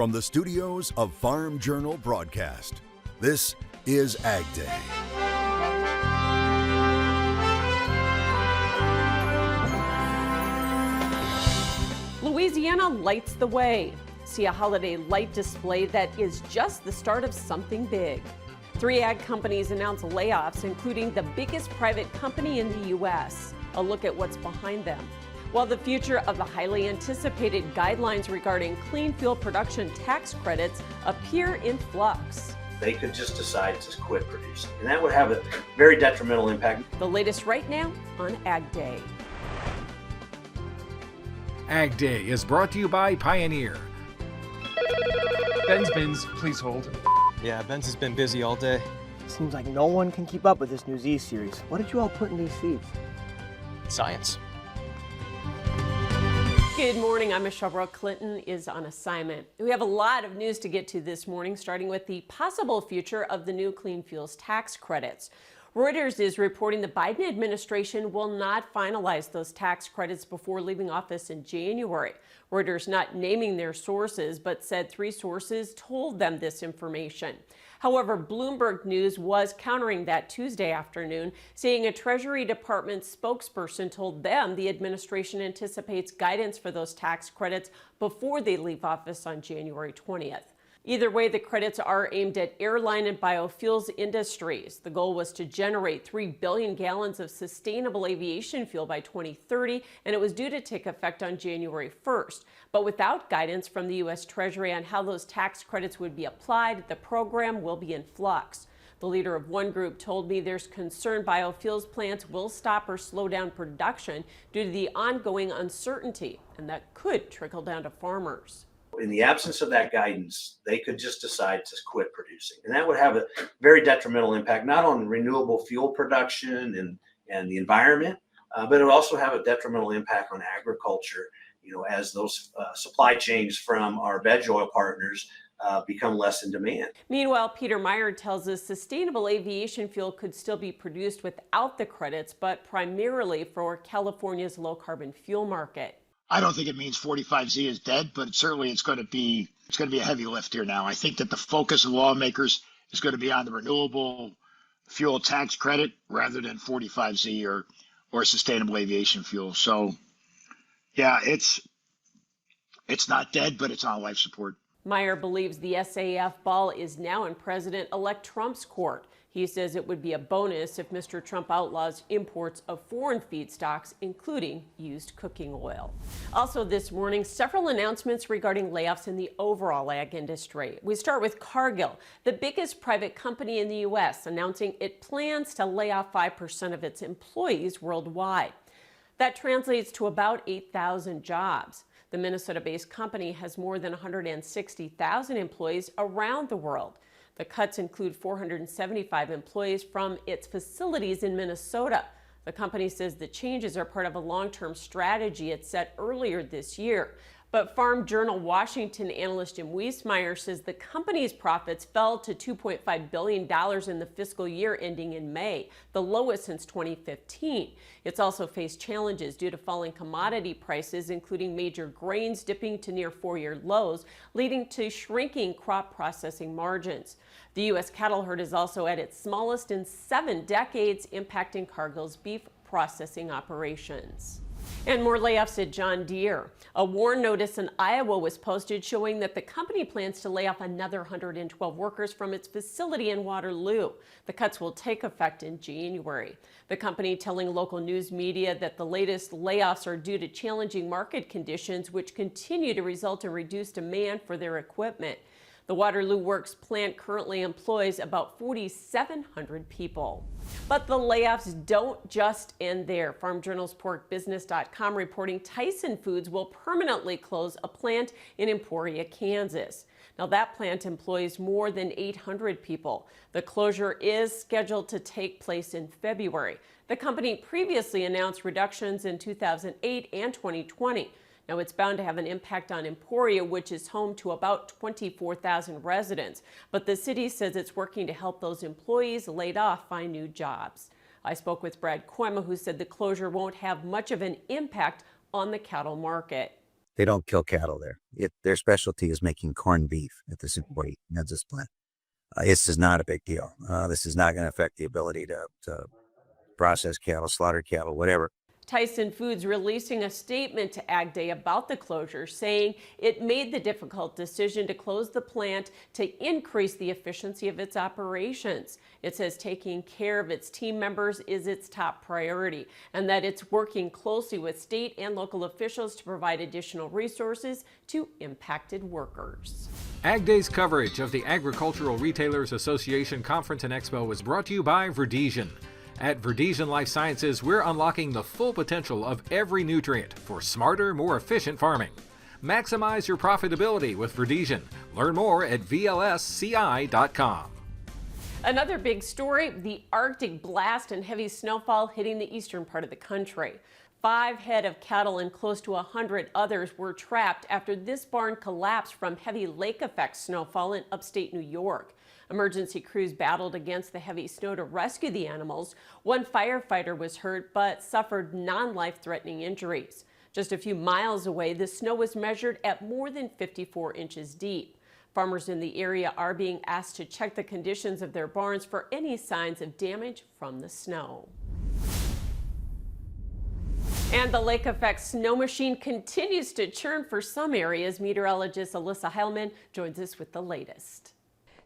From the studios of Farm Journal Broadcast, this is AgDay. Louisiana lights the way. See a holiday light display that is just the start of something big. 3 ag companies announced layoffs, including the biggest private company in the U.S. A look at what's behind them. While the future of the highly anticipated guidelines regarding clean fuel production tax credits appear in flux. They could just decide to quit producing, and that would have a very detrimental impact. The latest right now on AgDay. AgDay is brought to you by Pioneer. Ben's bins, please hold. Yeah, Ben's has been busy all day. Seems like no one can keep up with this new Z series. What did you all put in these seeds? Science. Good morning, I'm Michelle. Year Clinton is on assignment. We have a lot of news to get to this morning, starting with the possible future of the new clean fuels tax credits. Reuters is reporting the Biden administration will not finalize those tax credits before leaving office in January. Reuters not naming their sources, but said 3 sources told them this information. However, Bloomberg News was countering that Tuesday afternoon, saying a Treasury Department spokesperson told them the administration anticipates guidance for those tax credits before they leave office on January 20th. Either way, the credits are aimed at airline and biofuels industries. The goal was to generate 3 billion gallons of sustainable aviation fuel by 2030, and it was due to take effect on January 1st. But without guidance from the U.S. Treasury on how those tax credits would be applied, the program will be in flux. The leader of one group told me there's concern biofuels plants will stop or slow down production due to the ongoing uncertainty, and that could trickle down to farmers. In the absence of that guidance, they could just decide to quit producing. And that would have a very detrimental impact, not on renewable fuel production and the environment, but it would also have a detrimental impact on agriculture, as those supply chains from our veg oil partners become less in demand. Meanwhile, Peter Meyer tells us sustainable aviation fuel could still be produced without the credits, but primarily for California's low carbon fuel market. I don't think it means 45Z is dead, but certainly it's going to be a heavy lift here now. I think that the focus of lawmakers is going to be on the renewable fuel tax credit rather than 45Z or sustainable aviation fuel. So, yeah, it's not dead, but it's on life support. Meyer believes the SAF ball is now in President-elect Trump's court. He says it would be a bonus if Mr. Trump outlaws imports of foreign feedstocks, including used cooking oil. Also this morning, several announcements regarding layoffs in the overall ag industry. We start with Cargill, the biggest private company in the U.S., announcing it plans to lay off 5% of its employees worldwide. That translates to about 8,000 jobs. The Minnesota-based company has more than 160,000 employees around the world. The cuts include 475 employees from its facilities in Minnesota. The company says the changes are part of a long-term strategy it set earlier this year. But Farm Journal Washington analyst Jim Wiesmeyer says the company's profits fell to $2.5 billion in the fiscal year ending in May, the lowest since 2015. It's also faced challenges due to falling commodity prices, including major grains dipping to near 4-year lows, leading to shrinking crop processing margins. The U.S. cattle herd is also at its smallest in 7 decades, impacting Cargill's beef processing operations. And more layoffs at John Deere. A warn notice in Iowa was posted showing that the company plans to lay off another 112 workers from its facility in Waterloo. The cuts will take effect in January. The company telling local news media that the latest layoffs are due to challenging market conditions, which continue to result in reduced demand for their equipment. The Waterloo Works plant currently employs about 4,700 people. But the layoffs don't just end there. Farm Journal's PorkBusiness.com reporting Tyson Foods will permanently close a plant in Emporia, Kansas. Now that plant employs more than 800 people. The closure is scheduled to take place in February. The company previously announced reductions in 2008 and 2020. Now, it's bound to have an impact on Emporia, which is home to about 24,000 residents. But the city says it's working to help those employees laid off find new jobs. I spoke with Brad Koima, who said the closure won't have much of an impact on the cattle market. They don't kill cattle there. Their specialty is making corned beef at the Super Nedzis plant. This is not a big deal. This is not going to affect the ability to process cattle, slaughter cattle, whatever. Tyson Foods releasing a statement to AgDay about the closure, saying it made the difficult decision to close the plant to increase the efficiency of its operations. It says taking care of its team members is its top priority, and that it's working closely with state and local officials to provide additional resources to impacted workers. AgDay's coverage of the Agricultural Retailers Association Conference and Expo was brought to you by Verdesian. At Verdesian Life Sciences, we're unlocking the full potential of every nutrient for smarter, more efficient farming. Maximize your profitability with Verdesian. Learn more at vlsci.com. Another big story, the Arctic blast and heavy snowfall hitting the eastern part of the country. 5 head of cattle and close to 100 others were trapped after this barn collapsed from heavy lake effect snowfall in upstate New York. Emergency crews battled against the heavy snow to rescue the animals. One firefighter was hurt but suffered non-life-threatening injuries. Just a few miles away, the snow was measured at more than 54 inches deep. Farmers in the area are being asked to check the conditions of their barns for any signs of damage from the snow. And the lake effect snow machine continues to churn for some areas. Meteorologist Alyssa Heilman joins us with the latest.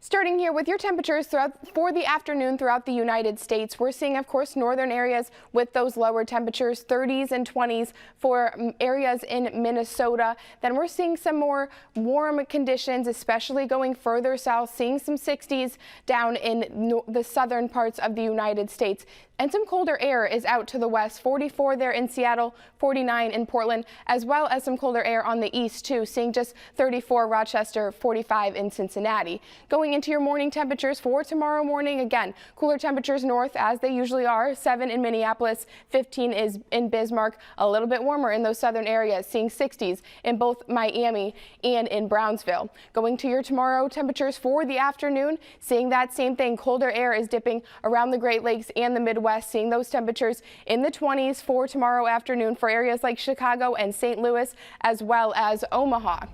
Starting here with your temperatures for the afternoon throughout the United States, we're seeing, of course, northern areas with those lower temperatures, 30s and 20s for areas in Minnesota. Then we're seeing some more warm conditions, especially going further south, seeing some 60s down in the southern parts of the United States. And some colder air is out to the west, 44 there in Seattle, 49 in Portland, as well as some colder air on the east too, seeing just 34 Rochester, 45 in Cincinnati. Going into your morning temperatures for tomorrow morning, again, cooler temperatures north as they usually are, 7 in Minneapolis, 15 is in Bismarck, a little bit warmer in those southern areas, seeing 60s in both Miami and in Brownsville. Going to your tomorrow temperatures for the afternoon, seeing that same thing, colder air is dipping around the Great Lakes and the Midwest. Seeing those temperatures in the 20s for tomorrow afternoon for areas like Chicago and St. Louis, as well as Omaha.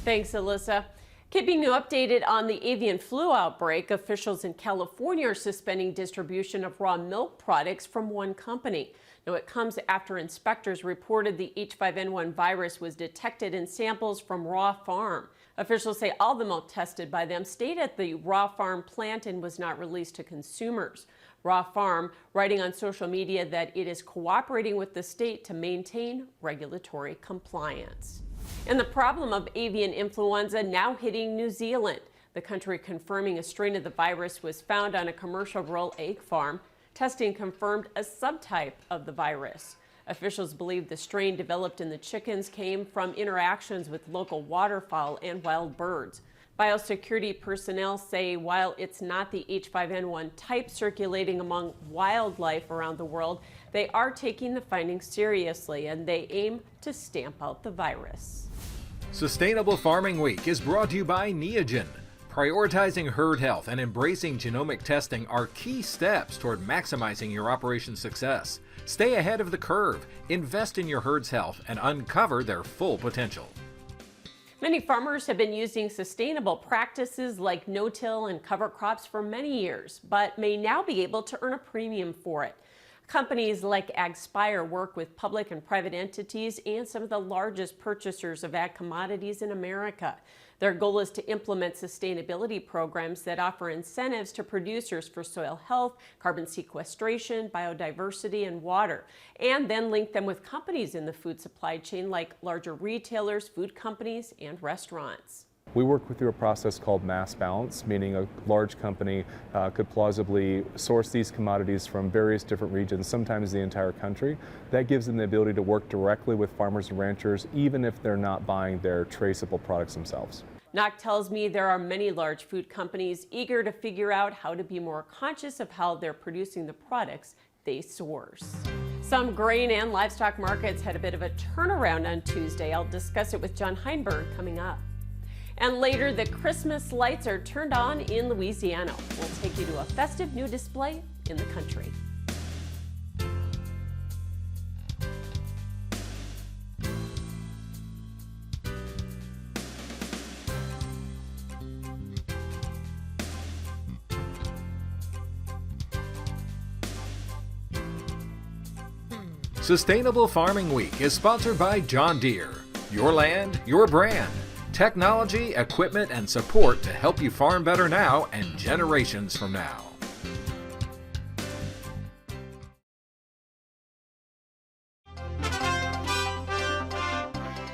Thanks, Alyssa. Keeping you updated on the avian flu outbreak, officials in California are suspending distribution of raw milk products from one company. Now, it comes after inspectors reported the H5N1 virus was detected in samples from Raw Farm. Officials say all the milk tested by them stayed at the Raw Farm plant and was not released to consumers. Raw Farm writing on social media that it is cooperating with the state to maintain regulatory compliance. And the problem of avian influenza now hitting New Zealand. The country confirming a strain of the virus was found on a commercial rural egg farm. Testing confirmed a subtype of the virus. Officials believe the strain developed in the chickens came from interactions with local waterfowl and wild birds. Biosecurity personnel say while it's not the H5N1 type circulating among wildlife around the world, they are taking the findings seriously and they aim to stamp out the virus. Sustainable Farming Week is brought to you by Neogen. Prioritizing herd health and embracing genomic testing are key steps toward maximizing your operation's success. Stay ahead of the curve, invest in your herd's health, and uncover their full potential. Many farmers have been using sustainable practices like no-till and cover crops for many years, but may now be able to earn a premium for it. Companies like AgSpire work with public and private entities and some of the largest purchasers of ag commodities in America. Their goal is to implement sustainability programs that offer incentives to producers for soil health, carbon sequestration, biodiversity, and water, and then link them with companies in the food supply chain like larger retailers, food companies, and restaurants. We work through a process called mass balance, meaning a large company could plausibly source these commodities from various different regions, sometimes the entire country. That gives them the ability to work directly with farmers and ranchers, even if they're not buying their traceable products themselves. Knock tells me there are many large food companies eager to figure out how to be more conscious of how they're producing the products they source. Some grain and livestock markets had a bit of a turnaround on Tuesday. I'll discuss it with John Heinberg coming up. And later, the Christmas lights are turned on in Louisiana. We'll take you to a festive new display in the country. Sustainable Farming Week is sponsored by John Deere. Your land, your brand. Technology, equipment, and support to help you farm better now and generations from now.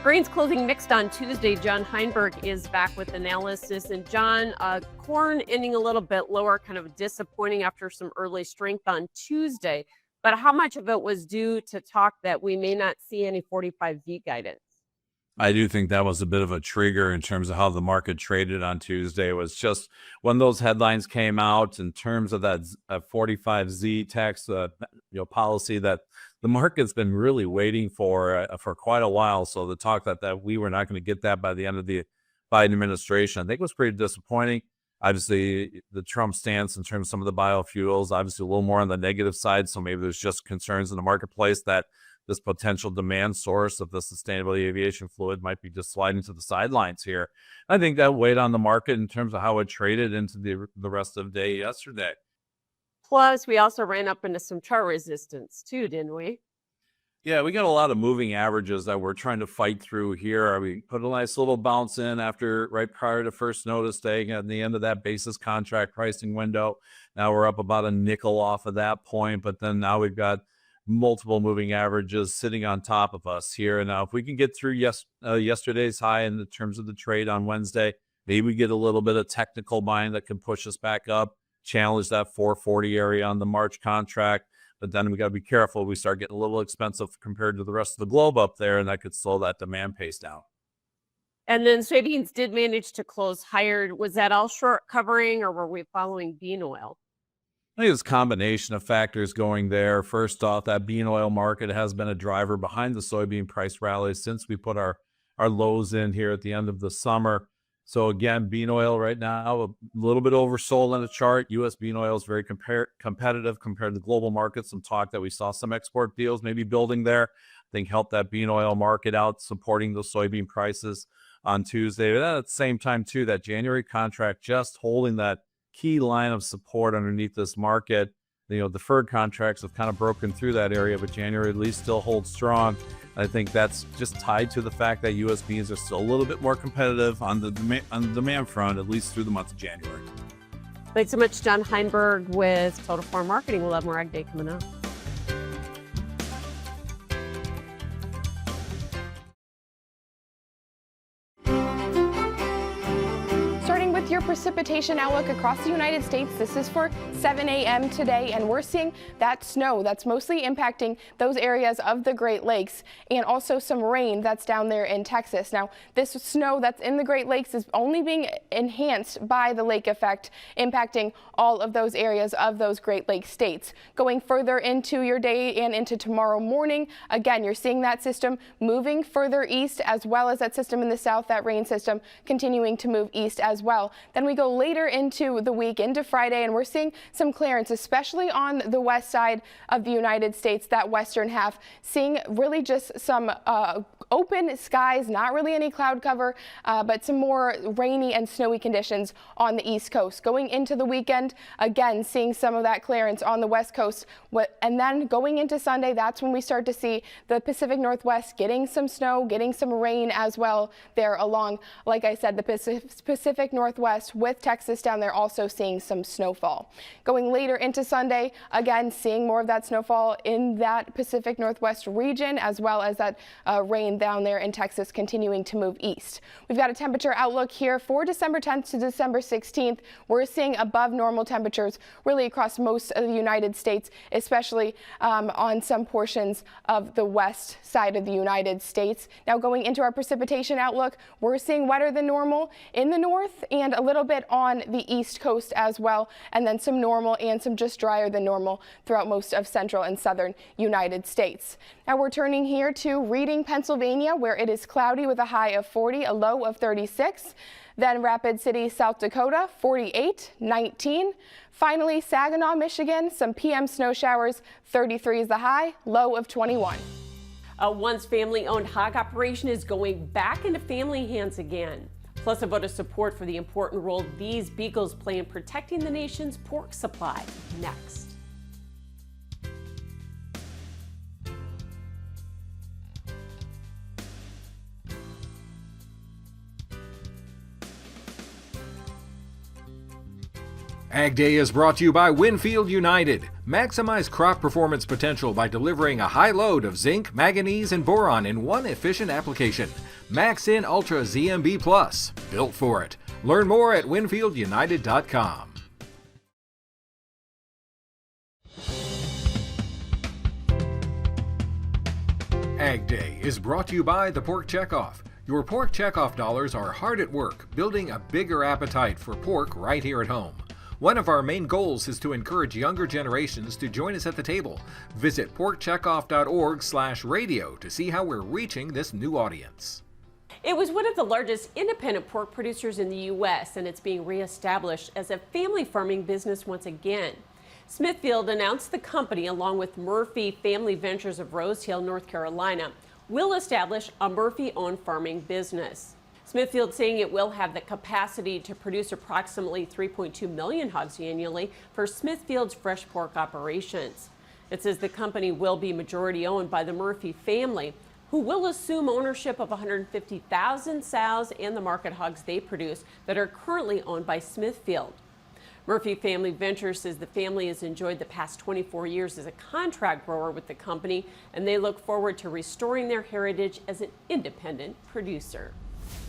Grains closing mixed on Tuesday. John Heinberg is back with analysis. And John, corn ending a little bit lower, kind of disappointing after some early strength on Tuesday. But how much of it was due to talk that we may not see any 45Z guidance? I do think that was a bit of a trigger in terms of how the market traded on Tuesday. It was just when those headlines came out in terms of that 45Z tax policy that the market's been really waiting for quite a while. So the talk that we were not going to get that by the end of the Biden administration, I think was pretty disappointing. Obviously, the Trump stance in terms of some of the biofuels, obviously a little more on the negative side. So maybe there's just concerns in the marketplace that this potential demand source of the sustainable aviation fluid might be just sliding to the sidelines here. I think that weighed on the market in terms of how it traded into the rest of the day yesterday. Plus, we also ran up into some chart resistance too, didn't we? Yeah, we got a lot of moving averages that we're trying to fight through here. We put a nice little bounce in right prior to first notice day at the end of that basis contract pricing window. Now we're up about a nickel off of that point, but then now we've got multiple moving averages sitting on top of us here. And now if we can get through yesterday's high in terms of the trade on Wednesday, maybe we get a little bit of technical buying that can push us back up, challenge that 440 area on the March contract. But then we got to be careful. We start getting a little expensive compared to the rest of the globe up there, and that could slow that demand pace down. And then soybeans did manage to close higher. Was that all short covering, or were we following bean oil? I think it's a combination of factors going there. First off, that bean oil market has been a driver behind the soybean price rally since we put our lows in here at the end of the summer. So again, bean oil right now, a little bit oversold on the chart. U.S. bean oil is very competitive compared to the global market. Some talk that we saw some export deals maybe building there. I think helped that bean oil market out, supporting the soybean prices on Tuesday. But at the same time, too, that January contract just holding that key line of support underneath this market. Deferred contracts have kind of broken through that area, but January at least still holds strong. I think that's just tied to the fact that U.S. beans are still a little bit more competitive on the demand front, at least through the month of January. Thanks so much, John Heinberg with Total Farm Marketing. We'll have more AgDay coming up. Your precipitation outlook across the United States. This is for 7 a.m. today, and we're seeing that snow that's mostly impacting those areas of the Great Lakes, and also some rain that's down there in Texas. Now, this snow that's in the Great Lakes is only being enhanced by the lake effect, impacting all of those areas of those Great Lakes states. Going further into your day and into tomorrow morning, again, you're seeing that system moving further east, as well as that system in the south, that rain system continuing to move east as well. Then we go later into the week, into Friday, and we're seeing some clearance, especially on the west side of the United States, that western half, seeing really just some open skies, not really any cloud cover, but some more rainy and snowy conditions on the East Coast. Going into the weekend, again, seeing some of that clearance on the West Coast. And then going into Sunday, that's when we start to see the Pacific Northwest getting some snow, getting some rain as well there along, like I said, the Pacific Northwest with Texas down there also seeing some snowfall. Going later into Sunday, again, seeing more of that snowfall in that Pacific Northwest region, as well as that rain down there in Texas continuing to move east. We've got a temperature outlook here for December 10th to December 16th. We're seeing above normal temperatures really across most of the United States, especially on some portions of the west side of the United States. Now going into our precipitation outlook, we're seeing wetter than normal in the north and a little bit on the east coast as well, and then some normal and some just drier than normal throughout most of central and southern United States. Now we're turning here to Reading, Pennsylvania, where it is cloudy with a high of 40, a low of 36. Then Rapid City, South Dakota, 48, 19. Finally, Saginaw, Michigan, some PM snow showers, 33 is the high, low of 21. A once family-owned hog operation is going back into family hands again. Plus, a vote of support for the important role these beagles play in protecting the nation's pork supply. Next. AgDay is brought to you by Winfield United. Maximize crop performance potential by delivering a high load of zinc, manganese, and boron in one efficient application. Max In Ultra ZMB Plus, built for it. Learn more at winfieldunited.com. AgDay is brought to you by the Pork Checkoff. Your Pork Checkoff dollars are hard at work building a bigger appetite for pork right here at home. One of our main goals is to encourage younger generations to join us at the table. Visit porkcheckoff.org/radio to see how we're reaching this new audience. It was one of the largest independent pork producers in the U.S., and it's being reestablished as a family farming business once again. Smithfield announced the company, along with Murphy Family Ventures of Rose Hill, North Carolina, will establish a Murphy-owned farming business. Smithfield saying it will have the capacity to produce approximately 3.2 million hogs annually for Smithfield's fresh pork operations. It says the company will be majority owned by the Murphy family, who will assume ownership of 150,000 sows and the market hogs they produce that are currently owned by Smithfield. Murphy Family Ventures says the family has enjoyed the past 24 years as a contract grower with the company, and they look forward to restoring their heritage as an independent producer.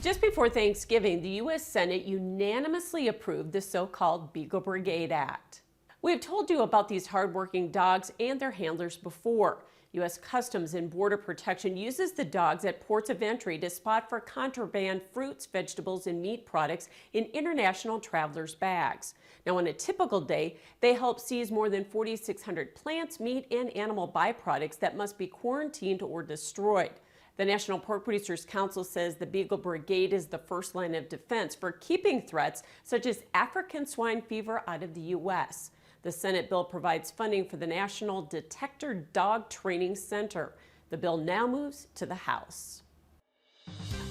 Just before Thanksgiving, the U.S. Senate unanimously approved the so-called Beagle Brigade Act. We've told you about these hardworking dogs and their handlers before. U.S. Customs and Border Protection uses the dogs at ports of entry to spot for contraband fruits, vegetables, and meat products in international travelers' bags. Now, on a typical day, they help seize more than 4,600 plants, meat, and animal byproducts that must be quarantined or destroyed. The National Pork Producers Council says the Beagle Brigade is the first line of defense for keeping threats such as African swine fever out of the U.S. The Senate bill provides funding for the National Detector Dog Training Center. The bill now moves to the House.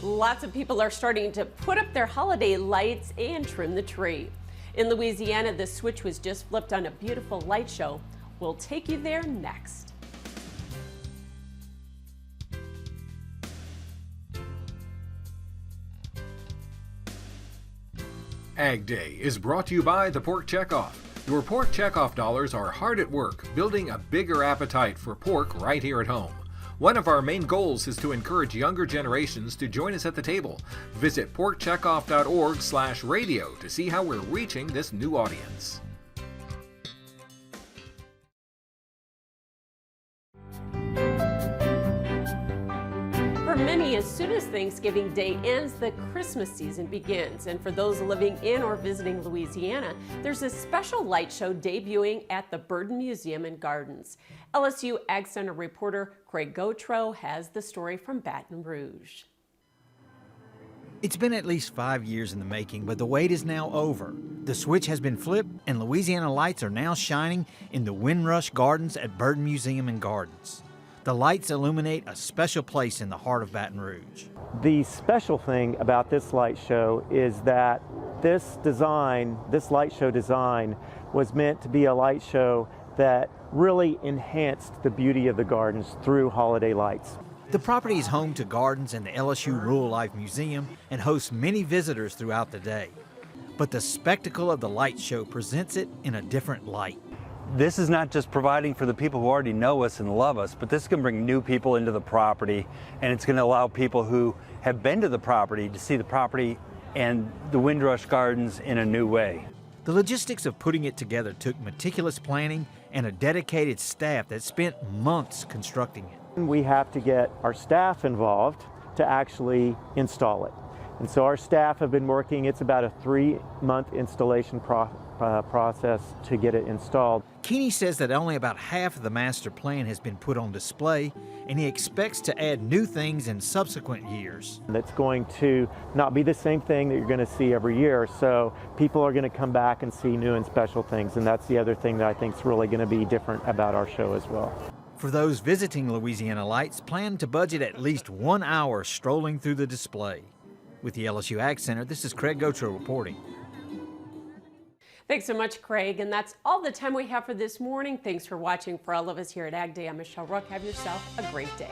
Lots of people are starting to put up their holiday lights and trim the tree. In Louisiana, the switch was just flipped on a beautiful light show. We'll take you there next. AgDay is brought to you by the Pork Checkoff. Your Pork Checkoff dollars are hard at work building a bigger appetite for pork right here at home. One of our main goals is to encourage younger generations to join us at the table. Visit porkcheckoff.org/radio to see how we're reaching this new audience. For many, as soon as Thanksgiving Day ends, the Christmas season begins. And for those living in or visiting Louisiana, there's a special light show debuting at the Burden Museum and Gardens. LSU Ag Center reporter Craig Gautreaux has the story from Baton Rouge. It's been at least 5 years in the making, but the wait is now over. The switch has been flipped, and Louisiana lights are now shining in the Windrush Gardens at Burden Museum and Gardens. The lights illuminate a special place in the heart of Baton Rouge. The special thing about this light show is that this light show design, was meant to be a light show that really enhanced the beauty of the gardens through holiday lights. The property is home to gardens and the LSU Rural Life Museum and hosts many visitors throughout the day. But the spectacle of the light show presents it in a different light. This is not just providing for the people who already know us and love us, but this can bring new people into the property, and it's going to allow people who have been to the property to see the property and the Windrush Gardens in a new way. The logistics of putting it together took meticulous planning and a dedicated staff that spent months constructing it. We have to get our staff involved to actually install it. And so our staff have been working, it's about a 3-month installation process to get it installed. Keeney says that only about half of the master plan has been put on display, and he expects to add new things in subsequent years. That's going to not be the same thing that you're going to see every year, so people are going to come back and see new and special things, and that's the other thing that I think is really going to be different about our show as well. For those visiting Louisiana Lights, plan to budget at least 1 hour strolling through the display. With the LSU Ag Center, this is Craig Gautreaux reporting. Thanks so much, Craig. And that's all the time we have for this morning. Thanks for watching. For all of us here at AgDay, I'm Michelle Rook. Have yourself a great day.